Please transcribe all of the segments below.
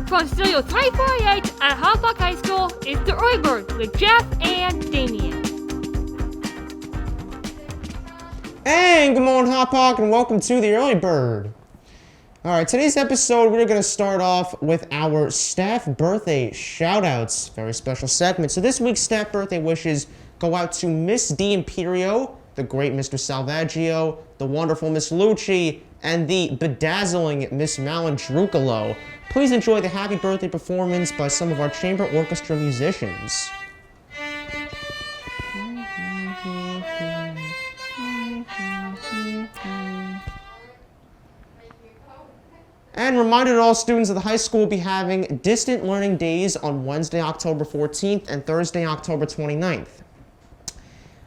from Studio 348 at Hoplock High School, it's the Early Bird with Jeff and Damien. Hey, good morning, Hot Pocket, and welcome to the Early Bird. Alright, today's episode, we're going to start off with our staff birthday shout-outs. Very special segment. So this week's staff birthday wishes go out to Miss D'Imperio, the great Mr. Salvaggio, the wonderful Miss Lucci, and the bedazzling Miss Malandrucolo. Please enjoy the happy birthday performance by some of our chamber orchestra musicians. And reminder to all students that the high school will be having distant learning days on Wednesday, October 14th and Thursday, October 29th.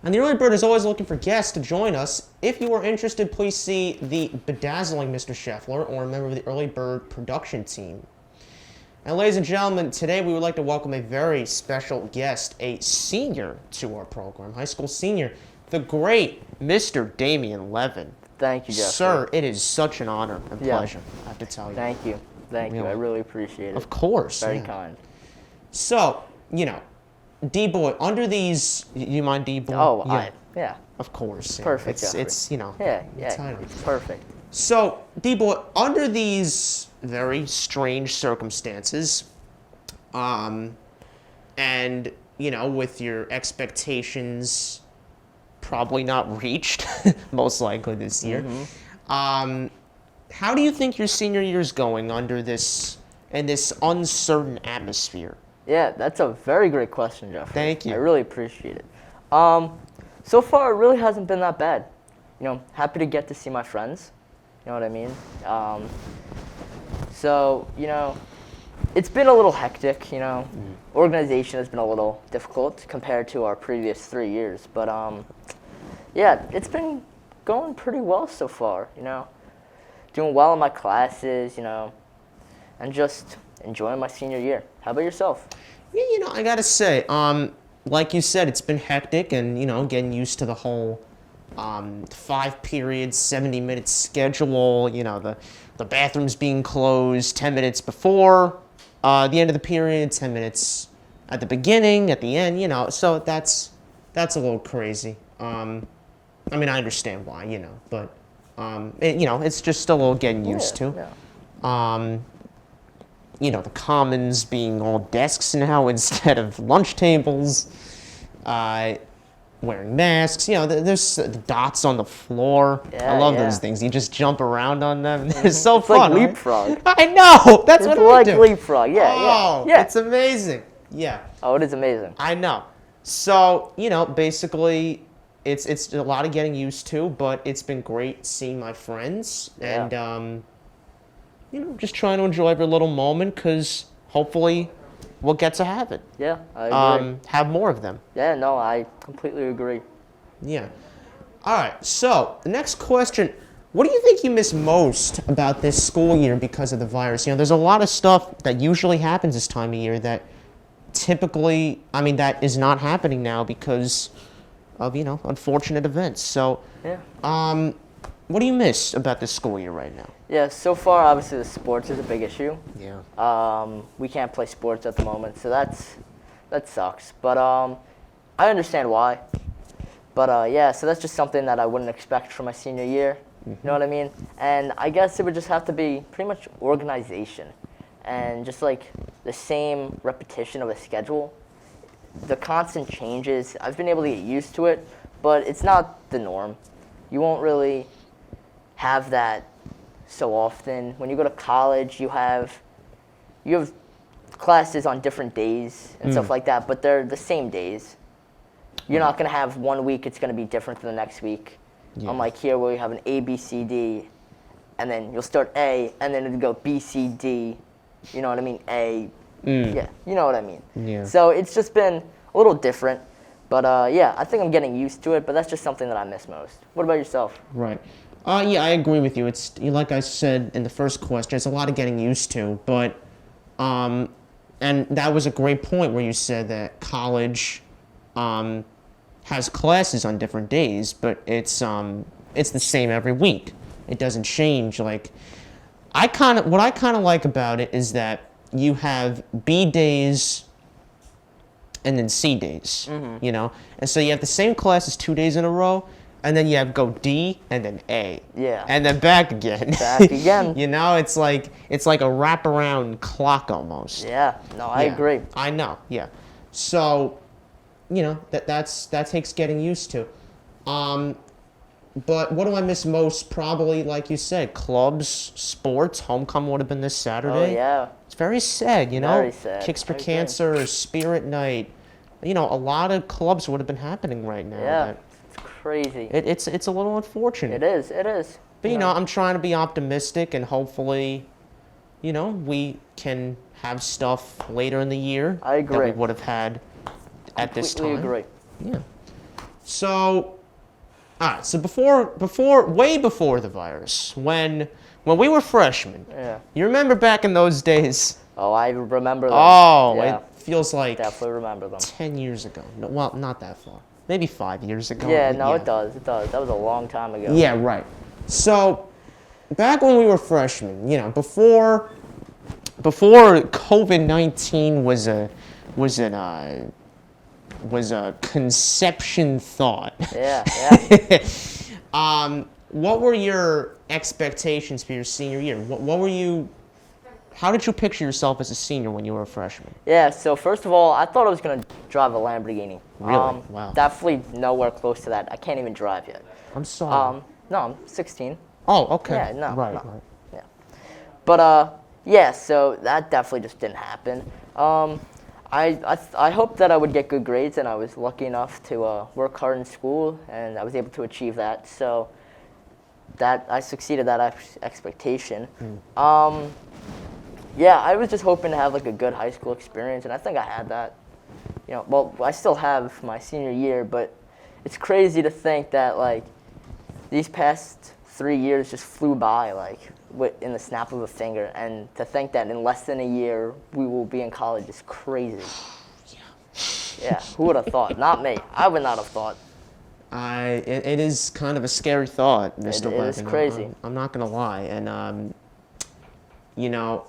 And the Early Bird is always looking for guests to join us. If you are interested, please see the bedazzling Mr. Scheffler or a member of the Early Bird production team. And ladies and gentlemen, today we would like to welcome a very special guest, a senior to our program, high school senior, the great Mr. Damien Levin. Thank you, Jeffrey. Sir, it is such an honor and pleasure, I have to tell you. Thank you. Thank you. I really appreciate it. Of course. Very kind. So, D-Boy, under these... You mind D-Boy? Oh, yeah. Of course. Yeah. Perfect, It's Yeah. title. Perfect. So, D-Boy, under these very strange circumstances, and, with your expectations probably not reached, most likely this year, how do you think your senior year is going under this uncertain atmosphere? Yeah, that's a very great question, Jeffrey. Thank you. I really appreciate it. So far, it really hasn't been that bad. Happy to get to see my friends. You know what I mean? It's been a little hectic, Organization has been a little difficult compared to our previous 3 years. But, it's been going pretty well so far, Doing well in my classes, and just enjoying my senior year. How about yourself? Yeah, I gotta say, like you said, it's been hectic and, getting used to the whole 5 periods, 70-minute schedule, the bathrooms being closed 10 minutes before the end of the period, 10 minutes at the beginning, at the end, so that's a little crazy. I understand why, but, it's just a little getting used to. Yeah. The commons being all desks now instead of lunch tables, wearing masks, there's dots on the floor. Yeah, I love those things. You just jump around on them. They're so It's fun. like leapfrog. I know. That's what I like do. leapfrog. Yeah, Oh, yeah. it's amazing. Yeah. Oh, it is amazing. I know. So, basically, it's a lot of getting used to, but it's been great seeing my friends and, just trying to enjoy every little moment because hopefully we'll get to have it. Yeah, I agree. Have more of them. Yeah, no, I completely agree. Yeah. All right, so the next question, what do you think you miss most about this school year because of the virus? There's a lot of stuff that usually happens this time of year that typically, that is not happening now because of, unfortunate events. So, Yeah. what do you miss about this school year right now? Yeah, so far, obviously, the sports is a big issue. Yeah. We can't play sports at the moment, so that sucks. But I understand why. But so that's just something that I wouldn't expect from my senior year. You know what I mean? And I guess it would just have to be pretty much organization and just like the same repetition of a schedule. The constant changes, I've been able to get used to it, but it's not the norm. You won't really have that so often. When you go to college, you have classes on different days and stuff like that, but they're the same days. You're not going to have 1 week, it's going to be different than the next week. Yeah. Unlike here where you have an A, B, C, D, and then you'll start A, and then it'll go B, C, D. You know what I mean? A. Yeah, you know what I mean. Yeah. So it's just been a little different. But I think I'm getting used to it, but that's just something that I miss most. What about yourself? Right. Yeah, I agree with you. It's like I said in the first question, it's a lot of getting used to, but and that was a great point where you said that college has classes on different days, but it's the same every week. It doesn't change. Like, what I kind of like about it is that you have B days and then C days, you know? And so you have the same classes 2 days in a row, and then you have go D and then A. Yeah. And then back again. Back again. You know, it's like a wraparound clock almost. Yeah. No, I Yeah, agree. I know, yeah. So, you know, that takes getting used to. But what do I miss most? Probably, like you said, clubs, sports. Homecoming would have been this Oh Saturday. yeah. It's very sad, you know? Very sad. Kicks for I agree. Cancer, Spirit Night. You know, a lot of clubs would have been happening right now. Yeah. that- It's crazy. It's a little unfortunate. It is. It is. But, you know, I'm trying to be optimistic and hopefully, you know, we can have stuff later in the year I that we agree. would have had at this time. Completely agree. Yeah. So, all right. So way before the virus, when we were freshmen, Yeah. you remember back in those days? Oh, I remember them. Oh, yeah. it feels like Definitely remember them. 10 years ago. No, well, not that far. Maybe 5 years ago. Yeah, but no, it does. It does. That was a long time ago. Yeah, right. So, back when we were freshmen, you know, before COVID-19 was a conception thought. Yeah, yeah. What were your expectations for your senior year? What were you? How did you picture yourself as a senior when you were a freshman? Yeah, so first of all, I thought I was going to drive a Lamborghini. Really? Wow. Definitely nowhere close to that. I can't even drive yet. I'm sorry. No, I'm 16. Oh, okay. Yeah, no, Right, no. right. Yeah. But, yeah, so that definitely just didn't happen. I hoped that I would get good grades, and I was lucky enough to work hard in school, and I was able to achieve that. So that I succeeded that expectation. Yeah, I was just hoping to have like a good high school experience, and I think I had that. You know, well, I still have my senior year, but it's crazy to think that like these past 3 years just flew by like in the snap of a finger, and to think that in less than a year we will be in college is crazy. Yeah, who would have thought? Not me. I would not have thought. It is kind of a scary thought, Mr. It is Levin. crazy. I'm not gonna lie, and you know,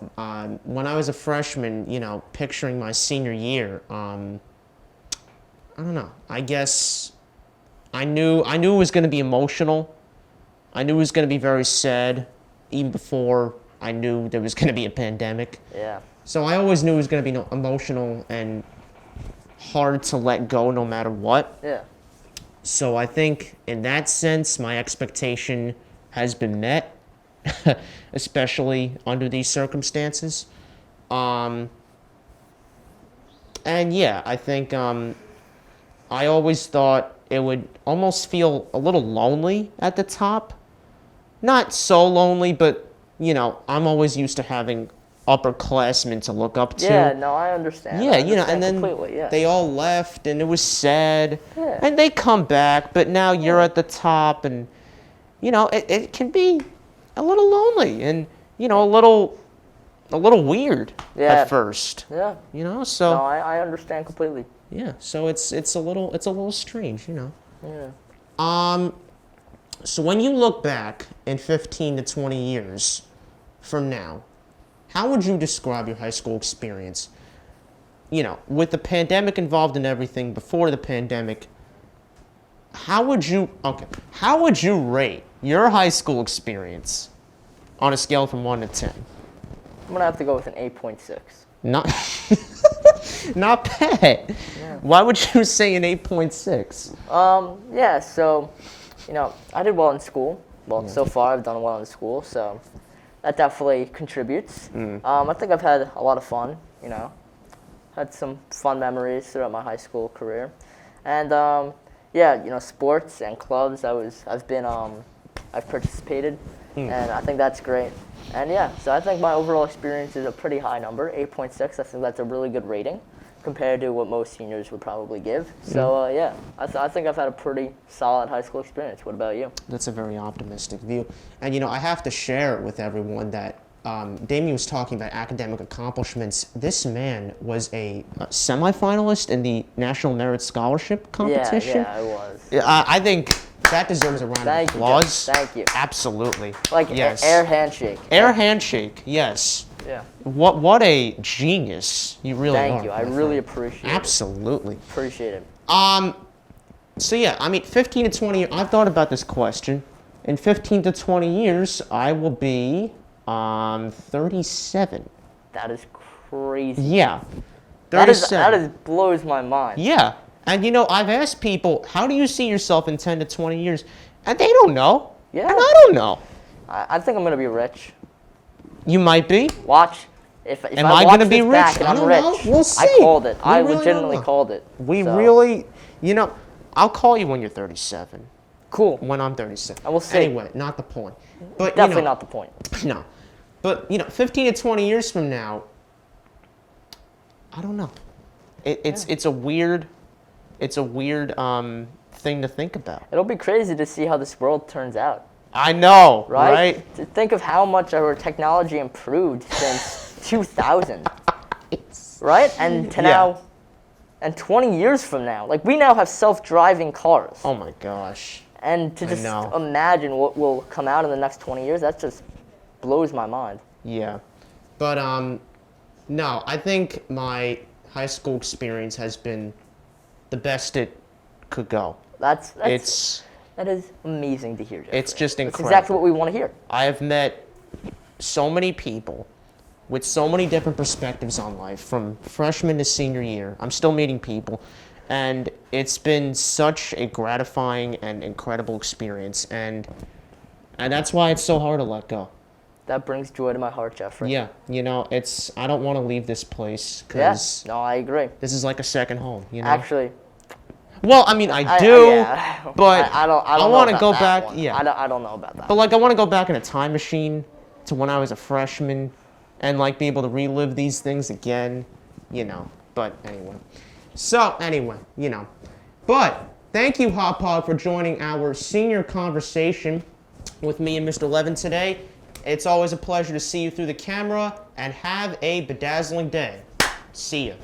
when I was a freshman, you know, picturing my senior year, I don't know. I guess I knew it was gonna be emotional. I knew it was gonna be very sad, even before I knew there was gonna be a pandemic. Yeah. So I always knew it was gonna be emotional and hard to let go, no matter what. Yeah. So I think in that sense, my expectation has been met, especially under these circumstances. And yeah, I think I always thought it would almost feel a little lonely at the top. Not so lonely, but you know, I'm always used to having upperclassmen to look up to. Yeah, no, I understand. Yeah, I you know, understand and then completely, yeah. they all left, and it was sad. Yeah. And they come back, but now you're at the top, and you know, it can be a little lonely, and you know, a little weird Yeah. at first. Yeah. You know, so No, I understand completely. yeah, so it's a little strange, you know. Yeah. So when you look back in 15 to 20 years from now, how would you describe your high school experience? You know, with the pandemic involved in everything, before the pandemic, how would you rate your high school experience on a scale from 1 to 10? I'm going to have to go with an 8.6. Not not bad. Why would you say an 8.6? Yeah, so, you know, I did well in school. Well, so far I've done well in school, so that definitely contributes. I think I've had a lot of fun, you know. Had some fun memories throughout my high school career. And, yeah, you know, sports and clubs, I've participated, and I think that's great. And yeah, so I think my overall experience is a pretty high number, 8.6. I think that's a really good rating compared to what most seniors would probably give. So yeah, I think I've had a pretty solid high school experience. What about you? That's a very optimistic view. And, you know, I have to share it with everyone that Damien was talking about academic accomplishments. This man was a semifinalist in the National Merit Scholarship competition. Yeah, I was. I think that deserves a round of applause. Thank you. Absolutely. Like yes. air handshake. Air handshake, yes. Yeah. What a genius you really are. Thank you. I my really friend. appreciate it. Absolutely. Appreciate it. So yeah, I mean, 15 to 20. I've thought about this question. In 15 to 20 years, I will be 37. That is crazy. Yeah. That 37. blows my mind. Yeah. And you know, I've asked people, how do you see yourself in 10 to 20 years? And they don't know. Yeah. And I don't know. I think I'm gonna be rich. You might be. Watch. If Am I I watch gonna be this rich? back and I I'm don't rich, know. We'll see. I called it. We I really legitimately don't know. called it. We So, really, you know, I'll call you when you're 37. cool. When I'm 37. I will see. Anyway, not the point. But Definitely you know, not the point. No. But, you know, 15 to 20 years from now, I don't know. It's a weird thing to think about. It'll be crazy to see how this world turns out. I know, Right? right? To think of how much our technology improved since 2000. Right? And to Yeah. now, and 20 years from now, like we now have self-driving cars. Oh my gosh. And to I just know. imagine what will come out in the next 20 years, that just blows my mind. Yeah. But no, I think my high school experience has been the best it could go. That is amazing to hear, Jeffrey. It's just That's incredible. exactly what we want to hear. I have met so many people with so many different perspectives on life, from freshman to senior year. I'm still meeting people, and it's been such a gratifying and incredible experience, and that's why it's so hard to let go. That brings joy to my heart, Jeffrey. Yeah, you know, I don't want to leave this place Yes. because No, I agree. this is like a second home, you know? Actually, well, I mean, I do, yeah. but I don't know want to about go that back, one. yeah. I don't know about that. But like, I want to go back in a time machine to when I was a freshman, and like be able to relive these things again, you know. But anyway, you know. But thank you, Hot Pod, for joining our senior conversation with me and Mr. Levin today. It's always a pleasure to see you through the camera, and have a bedazzling day. See ya.